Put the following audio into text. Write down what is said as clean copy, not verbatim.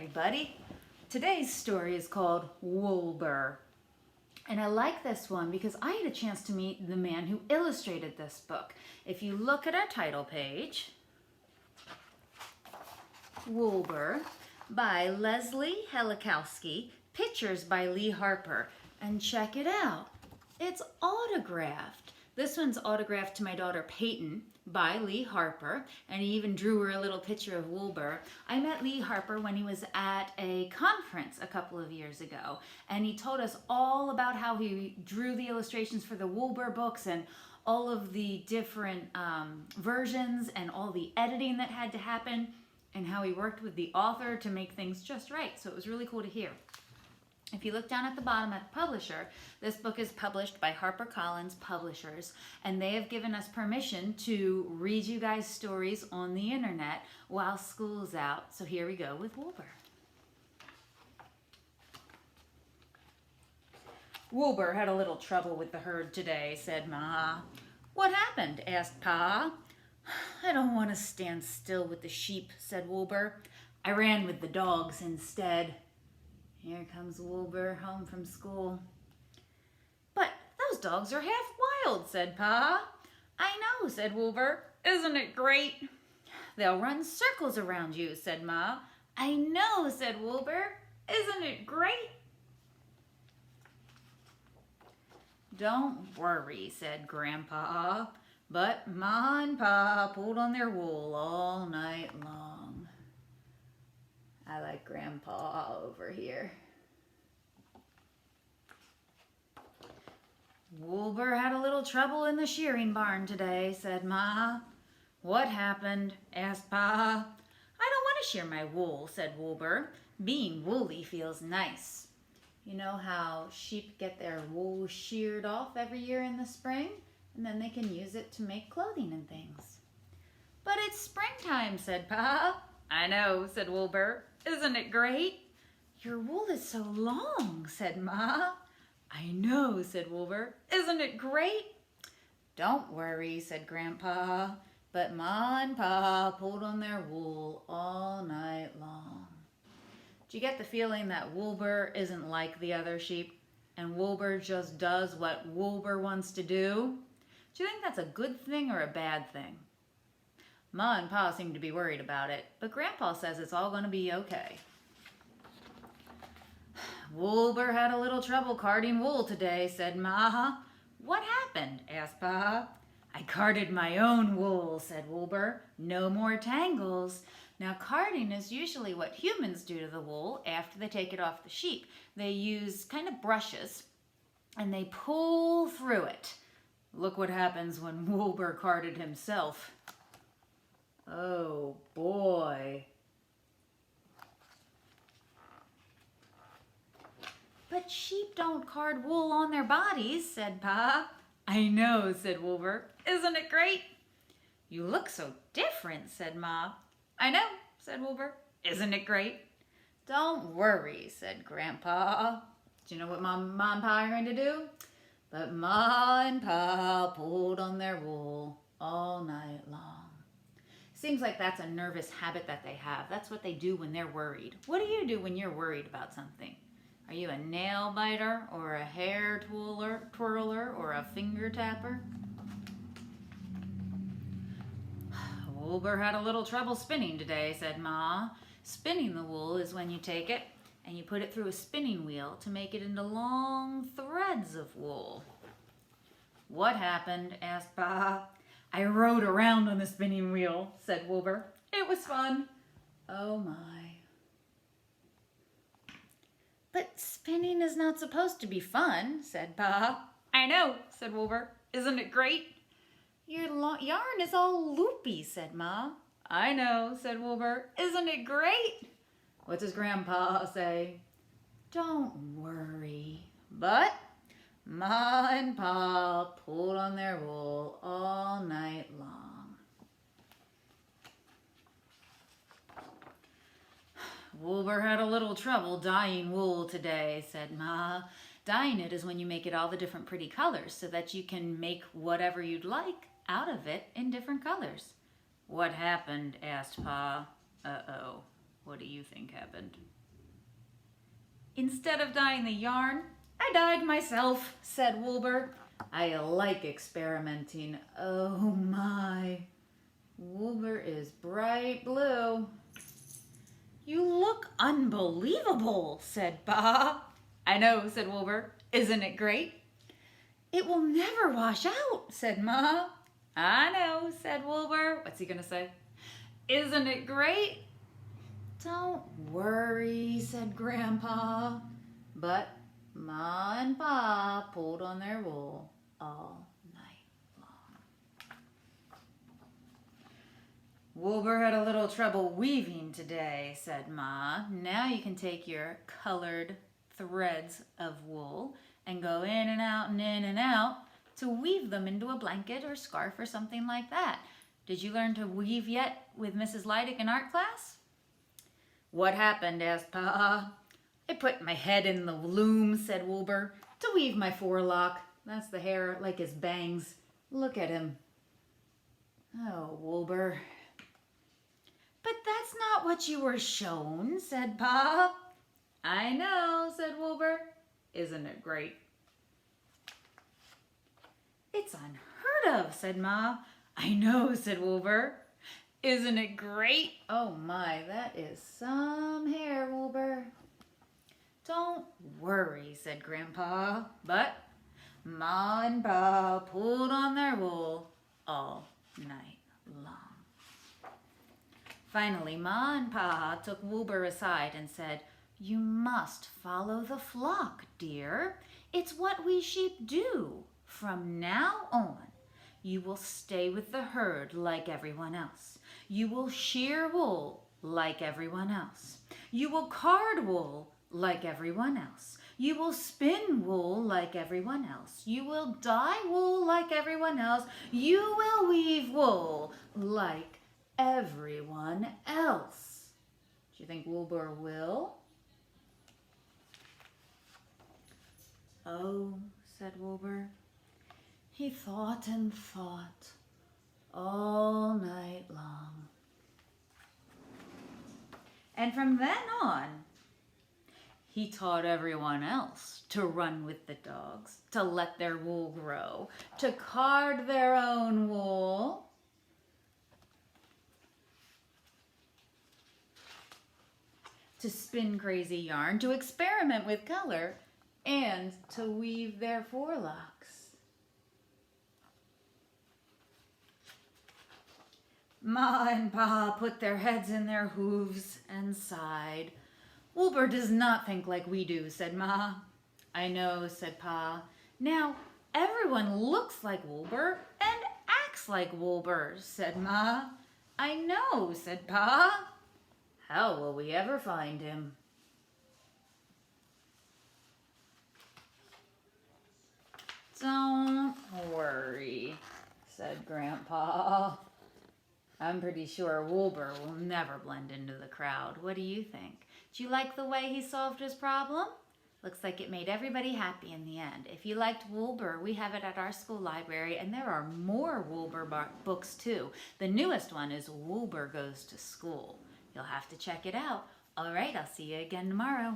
everybody. Today's story is called Wilbur. And I like this one because I had a chance to meet the man who illustrated this book. If you look at our title page, Wilbur by Leslie Helikowski, pictures by Lee Harper. And check it out, it's autographed. This one's autographed to my daughter Peyton by Lee Harper, and he even drew her a little picture of Wilbur. I met Lee Harper when he was at a conference a couple of years ago, and he told us all about how he drew the illustrations for the Wilbur books and all of the different versions and all the editing that had to happen, and how he worked with the author to make things just right. So it was really cool to hear. If you look down at the bottom at the publisher, this book is published by HarperCollins Publishers, and they have given us permission to read you guys stories on the internet while school's out. So here we go with Wilbur. Wilbur had a little trouble with the herd today, said Ma. What happened? Asked Pa. I don't want to stand still with the sheep, said Wilbur. I ran with the dogs instead. Here comes Wilbur home from school. But those dogs are half wild, said Pa. I know, said Wilbur. Isn't it great? They'll run circles around you, said Ma. I know, said Wilbur. Isn't it great? Don't worry, said Grandpa. But Ma and Pa pulled on their wool all night long. I like Grandpa over here. Wilbur had a little trouble in the shearing barn today, said Ma. What happened? Asked Pa. I don't want to shear my wool, said Wilbur. Being woolly feels nice. You know how sheep get their wool sheared off every year in the spring, and then they can use it to make clothing and things. But it's springtime, said Pa. I know, said Wilbur. Isn't it great? Your wool is so long, said Ma. I know, said Wilbur. Isn't it great? Don't worry, said Grandpa. But Ma and Pa pulled on their wool all night long. Do you get the feeling that Wilbur isn't like the other sheep, and Wilbur just does what Wilbur wants to do? Do you think that's a good thing or a bad thing? Ma and Pa seem to be worried about it, but Grandpa says it's all going to be okay. Wilbur had a little trouble carding wool today, said Ma. What happened? Asked Pa. I carded my own wool, said Wilbur. No more tangles. Now, carding is usually what humans do to the wool after they take it off the sheep. They use kind of brushes, and they pull through it. Look what happens when Wilbur carded himself. Oh, boy. But sheep don't card wool on their bodies, said Pa. I know, said Wilbur. Isn't it great? You look so different, said Ma. I know, said Wilbur. Isn't it great? Don't worry, said Grandpa. Do you know what Mom and Pa are going to do? But Ma and Pa pulled on their wool all night long. Seems like that's a nervous habit that they have. That's what they do when they're worried. What do you do when you're worried about something? Are you a nail biter or a hair twirler or a finger tapper? Wilbur had a little trouble spinning today, said Ma. Spinning the wool is when you take it and you put it through a spinning wheel to make it into long threads of wool. What happened? Asked Pa. I rode around on the spinning wheel, said Wilbur. It was fun. Oh my. But spinning is not supposed to be fun, said Pa. I know, said Wilbur. Isn't it great? Your yarn is all loopy, said Ma. I know, said Wilbur. Isn't it great? What does Grandpa say? Don't worry. But Ma and Pa pulled on their wool all night long. Wilbur had a little trouble dyeing wool today, said Ma. Dyeing it is when you make it all the different pretty colors so that you can make whatever you'd like out of it in different colors. What happened? Asked Pa. Uh-oh. What do you think happened? Instead of dyeing the yarn, I dyed myself, said Wilbur. I like experimenting. Oh my. Wilbur is bright blue. You look unbelievable, said Pa. I know, said Wilbur. Isn't it great? It will never wash out, said Ma. I know, said Wilbur. What's he gonna say? Isn't it great? Don't worry, said Grandpa. But Ma and Pa pulled on their wool all night long. Wilbur had a little trouble weaving today, said Ma. Now you can take your colored threads of wool and go in and out and in and out to weave them into a blanket or scarf or something like that. Did you learn to weave yet with Mrs. Leidick in art class? What happened? Asked Pa. I put my head in the loom, said Wilbur, to weave my forelock. That's the hair like his bangs. Look at him. Oh, Wilbur. But that's not what you were shown, said Pa. I know, said Wilbur. Isn't it great? It's unheard of, said Ma. I know, said Wilbur. Isn't it great? Oh my, that is some hair, Wilbur. Don't worry, said Grandpa. But Ma and Pa pulled on their wool all night long. Finally, Ma and Pa took Wilbur aside and said, You must follow the flock, dear. It's what we sheep do. From now on, you will stay with the herd like everyone else. You will shear wool like everyone else. You will card wool like everyone else. You will spin wool like everyone else. You will dye wool like everyone else. You will weave wool like everyone else. Do you think Wilbur will? Oh, said Wilbur. He thought and thought all night long. And from then on, he taught everyone else to run with the dogs, to let their wool grow, to card their own wool, to spin crazy yarn, to experiment with color, and to weave their forelocks. Ma and Pa put their heads in their hooves and sighed. Wilbur does not think like we do, said Ma. I know, said Pa. Now, everyone looks like Wilbur and acts like Wilbur, said Ma. I know, said Pa. How will we ever find him? Don't worry, said Grandpa. I'm pretty sure Wilbur will never blend into the crowd. What do you think? Do you like the way he solved his problem? Looks like it made everybody happy in the end. If you liked Wilbur, we have it at our school library, and there are more Wilbur books too. The newest one is Wilbur Goes to School. You'll have to check it out. All right, I'll see you again tomorrow.